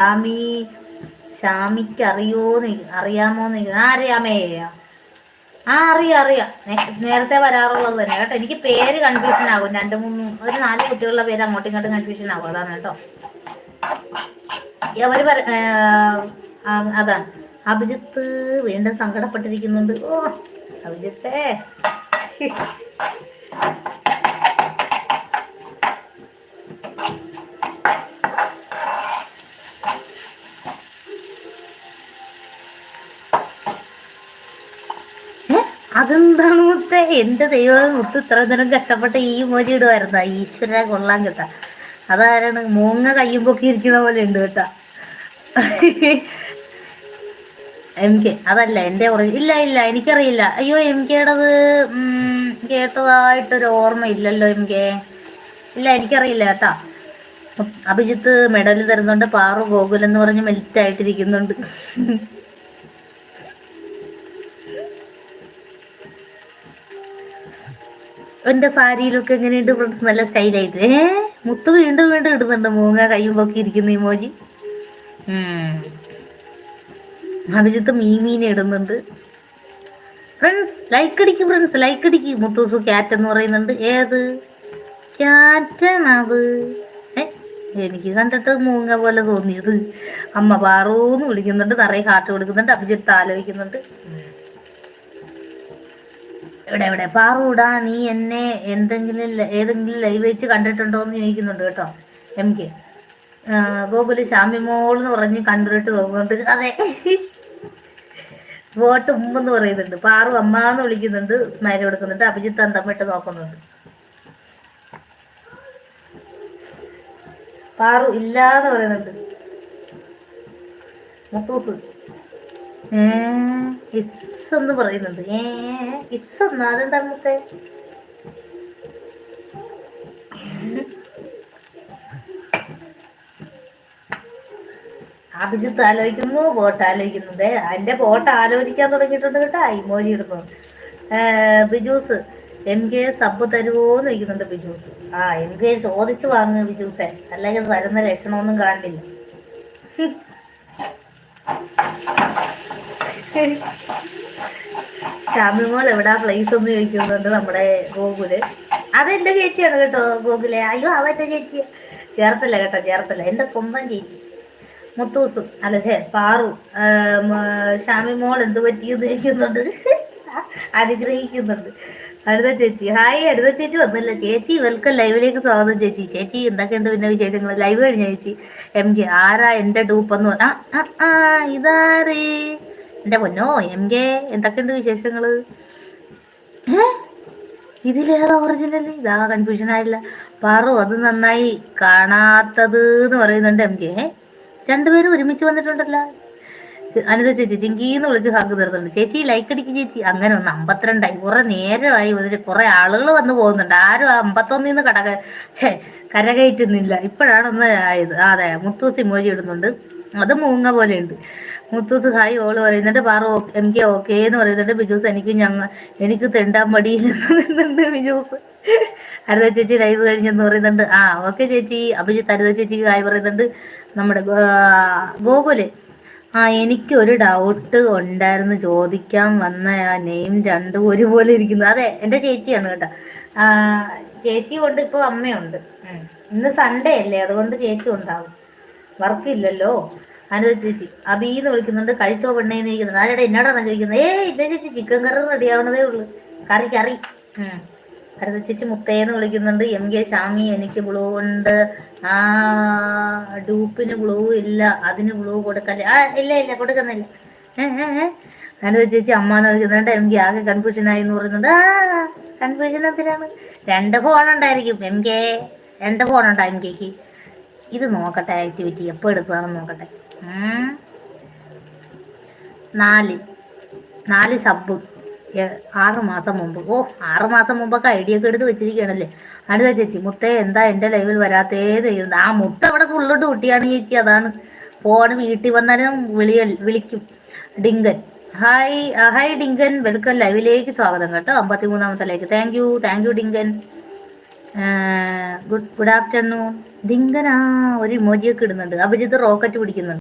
ഷാമി ഷാമിക്ക് അറിയാമോന്ന് അറിയാമേ. അറിയാം. നേരത്തെ വരാറുള്ളത് തന്നെ കേട്ടോ. എനിക്ക് പേര് കൺഫ്യൂഷൻ ആകും. 4 കുട്ടികളുടെ പേര് അങ്ങോട്ടും ഇങ്ങോട്ടും കൺഫ്യൂഷൻ ആകും. അതാണ് കേട്ടോ. അവര് അതാണ്. അഭിജിത്ത് വീണ്ടും സങ്കടപ്പെട്ടിരിക്കുന്നുണ്ട്. ഓ അഭിജിത്തേ, അതെന്താണ് മുത്തേ? എന്റെ ദൈവം, മുത്ത് ഇത്ര നേരം കഷ്ടപ്പെട്ട് ഈ മോചി ഇടുമായിരുന്ന ഈശ്വര കൊള്ളാൻ കേട്ടാ. അതാരാണ്? മൂങ്ങ കയ്യും പൊക്കി ഇരിക്കുന്ന പോലെ ഉണ്ട് കേട്ടാ. എം കെ അതല്ല എന്റെ ഇല്ല എനിക്കറിയില്ല. അയ്യോ, എം കെയുടേത് കേട്ടതായിട്ടൊരു ഓർമ്മ ഇല്ലല്ലോ. എം കെ ഇല്ല, എനിക്കറിയില്ല കേട്ടാ. അഭിജിത്ത് മെഡൽ തരുന്നുണ്ട്. പാറു ഗോകുൽ എന്ന് പറഞ്ഞ് മെൽറ്റ് ആയിട്ടിരിക്കുന്നുണ്ട്. എന്റെ സാരിയിലൊക്കെ എങ്ങനെയുണ്ട് ഫ്രണ്ട്സ്? നല്ല സ്റ്റൈലായിട്ട്. മുത്ത് വീണ്ടും വീണ്ടും ഇടുന്നുണ്ട് മൂങ്ങ കയ്യും പൊക്കി ഇരിക്കുന്ന ഇമോജി. അഭിജിത്ത് മീമീനെ ഇടുന്നുണ്ട്. ഫ്രണ്ട്സ് ലൈക്ക് അടിക്ക്, ഫ്രണ്ട്സ് ലൈക്ക് അടിക്ക്. മുത്തൂസ് ക്യാറ്റ് എന്ന് പറയുന്നുണ്ട്. ഏത് ക്യാറ്റാണത്? എനിക്ക് കണ്ടിട്ട് മൂങ്ങ പോലെ തോന്നിയത്. അമ്മ പാറൂന്ന് വിളിക്കുന്നുണ്ട്. നിറയെ ഹാർട്ട് കൊടുക്കുന്നുണ്ട്. അഭിജിത്ത് ആലോചിക്കുന്നുണ്ട്. എവിടെ പാറൂടാ, നീ എന്നെ ഏതെങ്കിലും ലൈവ് വെച്ച് കണ്ടിട്ടുണ്ടോ എന്ന് ചോദിക്കുന്നുണ്ട് കേട്ടോ. എം കെ ഗോകുല് ഷാമിമോൾ എന്ന് പറഞ്ഞ് കണ്ടിട്ട് തോന്നുന്നുണ്ട്. അതെ, വോട്ട് ഉമ്മെന്ന് പറയുന്നുണ്ട്. പാറു അമ്മ എന്ന് വിളിക്കുന്നുണ്ട്. സ്മൈൽ കൊടുക്കുന്നുണ്ട്. അഭിജിത്ത് അന്തമിട്ട് നോക്കുന്നുണ്ട്. പാറു ഇല്ലാന്ന് പറയുന്നുണ്ട്. മുത്തൂസ് ഇസ് എന്ന് പറയുന്നുണ്ട്. ഇസ് എന്നാ അതെന്താ മുത്തേ? അഭിജിത്ത് ആലോചിക്കുന്നു. വോട്ട് ആലോചിക്കുന്നുണ്ട്. അതിന്റെ വോട്ട് ആലോചിക്കാൻ തുടങ്ങിയിട്ടുണ്ട് കേട്ടോ. ഇമോജി ഇടുന്നു. ബിജൂസ് എം കെ സബ് തരുമോന്ന് ചോദിക്കുന്നുണ്ട് ബിജൂസ്. എം കെ ചോദിച്ചു വാങ്ങ് ബിജൂസെ, അല്ലെങ്കിൽ തരുന്ന ലക്ഷണമൊന്നും കാണില്ല. ഷാമിമോൾ എവിടാ പ്ലേസ് ഒന്ന് ചോദിക്കുന്നുണ്ട് നമ്മുടെ ഗോകുല്. അതെന്റെ ചേച്ചിയാണ് കേട്ടോ ഗോകുലെ. അയ്യോ, അതെന്റെ ചേച്ചി. ചേർത്തല്ല കേട്ടോ, ചേർത്തല്ല. എന്റെ സ്വന്തം ചേച്ചി. മുത്തൂസും അല്ല പാറു ഷാമിമോൾ എന്ത് പറ്റിയെന്ന് ചോദിക്കുന്നുണ്ട്. അനുഗ്രഹിക്കുന്നുണ്ട്. അടുത്ത ചേച്ചി ഹായ്. അടുത്ത ചേച്ചി വന്നില്ല. ചേച്ചി വെൽക്കം ലൈവിലേക്ക് സ്വാഗതം ചേച്ചി. ചേച്ചി എന്തൊക്കെയുണ്ട് പിന്നെ വിശേഷങ്ങൾ? ലൈവ് കഴിഞ്ഞ ചേച്ചി. എം കെ ആരാ എന്റെ ഡൂപ്പെന്ന് ഇതാരേ എന്റെ പൊന്നോ എം കെ, എന്തൊക്കെയുണ്ട് വിശേഷങ്ങള്? ഇതിലേതാ ഒറിജിനൽ? ഇതാ കൺഫ്യൂഷൻ ആയില്ല. പാറു അത് നന്നായി കാണാത്തത് എന്ന് പറയുന്നുണ്ട് എം കെ. രണ്ടുപേരും ഒരുമിച്ച് വന്നിട്ടുണ്ടല്ലോ. അനിത ചേച്ചി ചിങ്കീന്ന് വിളിച്ച് ഹഗ് തരുന്നുണ്ട്. ചേച്ചി ലൈക്ക് അടിക്ക് ചേച്ചി. അങ്ങനെ ഒന്ന് 52 കുറെ നേരമായി. ഇതിൽ കുറെ ആളുകൾ വന്നു പോകുന്നുണ്ട്. ആരും 51 കരകയറ്റുന്നില്ല. ഇപ്പോഴാണ് ഒന്ന് ആയത്. അതെ, മുത്തൂസ് ഇമോജി ഇടുന്നുണ്ട്. അത് മൂങ്ങ പോലെ ഉണ്ട്. മുത്തൂസ് ഹായ് ഓള് പറയുന്നുണ്ട്. പാറു എം കെ ഓക്കേ എന്ന് പറയുന്നുണ്ട്. ബിജൂസ് എനിക്ക് തെണ്ടാൻ മടിയില്ലെന്ന് പറയുന്നുണ്ട് ബിജൂസ്. ഹരിത ചേച്ചി ലൈവ് കഴിഞ്ഞെന്ന് പറയുന്നുണ്ട്. ഓക്കെ ചേച്ചി. അഭിജിത്ത് ഹരിത ചേച്ചിക്ക് ഹായ് പറയുന്നുണ്ട്. നമ്മുടെ ഗോകുല് എനിക്ക് ഒരു ഡൗട്ട് ഉണ്ടായിരുന്നു, ചോദിക്കാൻ വന്ന നെയിം രണ്ടും ഒരുപോലെ ഇരിക്കുന്നു. അതെ, എൻ്റെ ചേച്ചിയാണ് കേട്ടോ. ചേച്ചി കൊണ്ട് ഇപ്പോൾ അമ്മയുണ്ട്. ഇന്ന് സൺഡേ അല്ലേ, അതുകൊണ്ട് ചേച്ചി ഉണ്ടാവും. വർക്കില്ലല്ലോ. അനുജ ചേച്ചി അബീന്ന് വിളിക്കുന്നുണ്ട്. കഴിച്ചോ പെണ്ണേന്ന് ചോദിക്കുന്നത്. ആരുടെ എന്നോടാണ് ചോദിക്കുന്നത്? ഇതേ ചേച്ചി ചിക്കൻ കറി റെഡി ആവണതേ ഉള്ളൂ. കറി. അടുത്ത ചേച്ചി മുത്തേന്ന് വിളിക്കുന്നുണ്ട്. എം കെ ഷാമി എനിക്ക് ബ്ലൂ ഉണ്ട്. ഡൂപ്പിന് ബ്ലൂ ഇല്ല, അതിന് ബ്ലൂ കൊടുക്കല്ലേ? ഇല്ല കൊടുക്കുന്നില്ല. അനുജ ചേച്ചി അമ്മ എന്ന് വിളിക്കുന്നുണ്ട്. എം കെ ആകെ കൺഫ്യൂഷൻ ആയി എന്ന് പറയുന്നുണ്ട്. കൺഫ്യൂഷൻ എന്തിനാണ്? 2 ഫോണുണ്ടായിരിക്കും എം കെ. 2 ഫോണുണ്ടോ എം കെക്ക്? ഇത് നോക്കട്ടെ, ആക്ടിവിറ്റി എപ്പോൾ എടുത്തതാണെന്ന് നോക്കട്ടെ. 4 സബ് 6 മാസം മുമ്പ്. 6 മാസം മുമ്പൊക്കെ ഐഡിയ ഒക്കെ എടുത്ത് വെച്ചിരിക്കുകയാണല്ലേ. അനിത ചേച്ചി മുത്തേ എന്താ എൻ്റെ ലൈവിൽ വരാത്തേന്ന് ചോദിക്കുന്നത്. മുട്ട അവിടെ ഫുള്ളോട്ട് കുട്ടിയാണ് ചേച്ചി. അതാണ് ഫോൺ വീട്ടിൽ വന്നാലും വിളിക്കും. ഡിങ്കൻ ഹായ് ഡിങ്കൻ, വെൽക്കം ലൈവിലേക്ക് സ്വാഗതം കേട്ടോ. 53ാമത്തെ like. Thank you Dinkan. Good afternoon. ഇതിങ്ങനെ ഒരു ഇമോജിയൊക്കെ ഇടുന്നുണ്ട്. അഭിജിത്ത് റോക്കറ്റ് പിടിക്കുന്നുണ്ട്.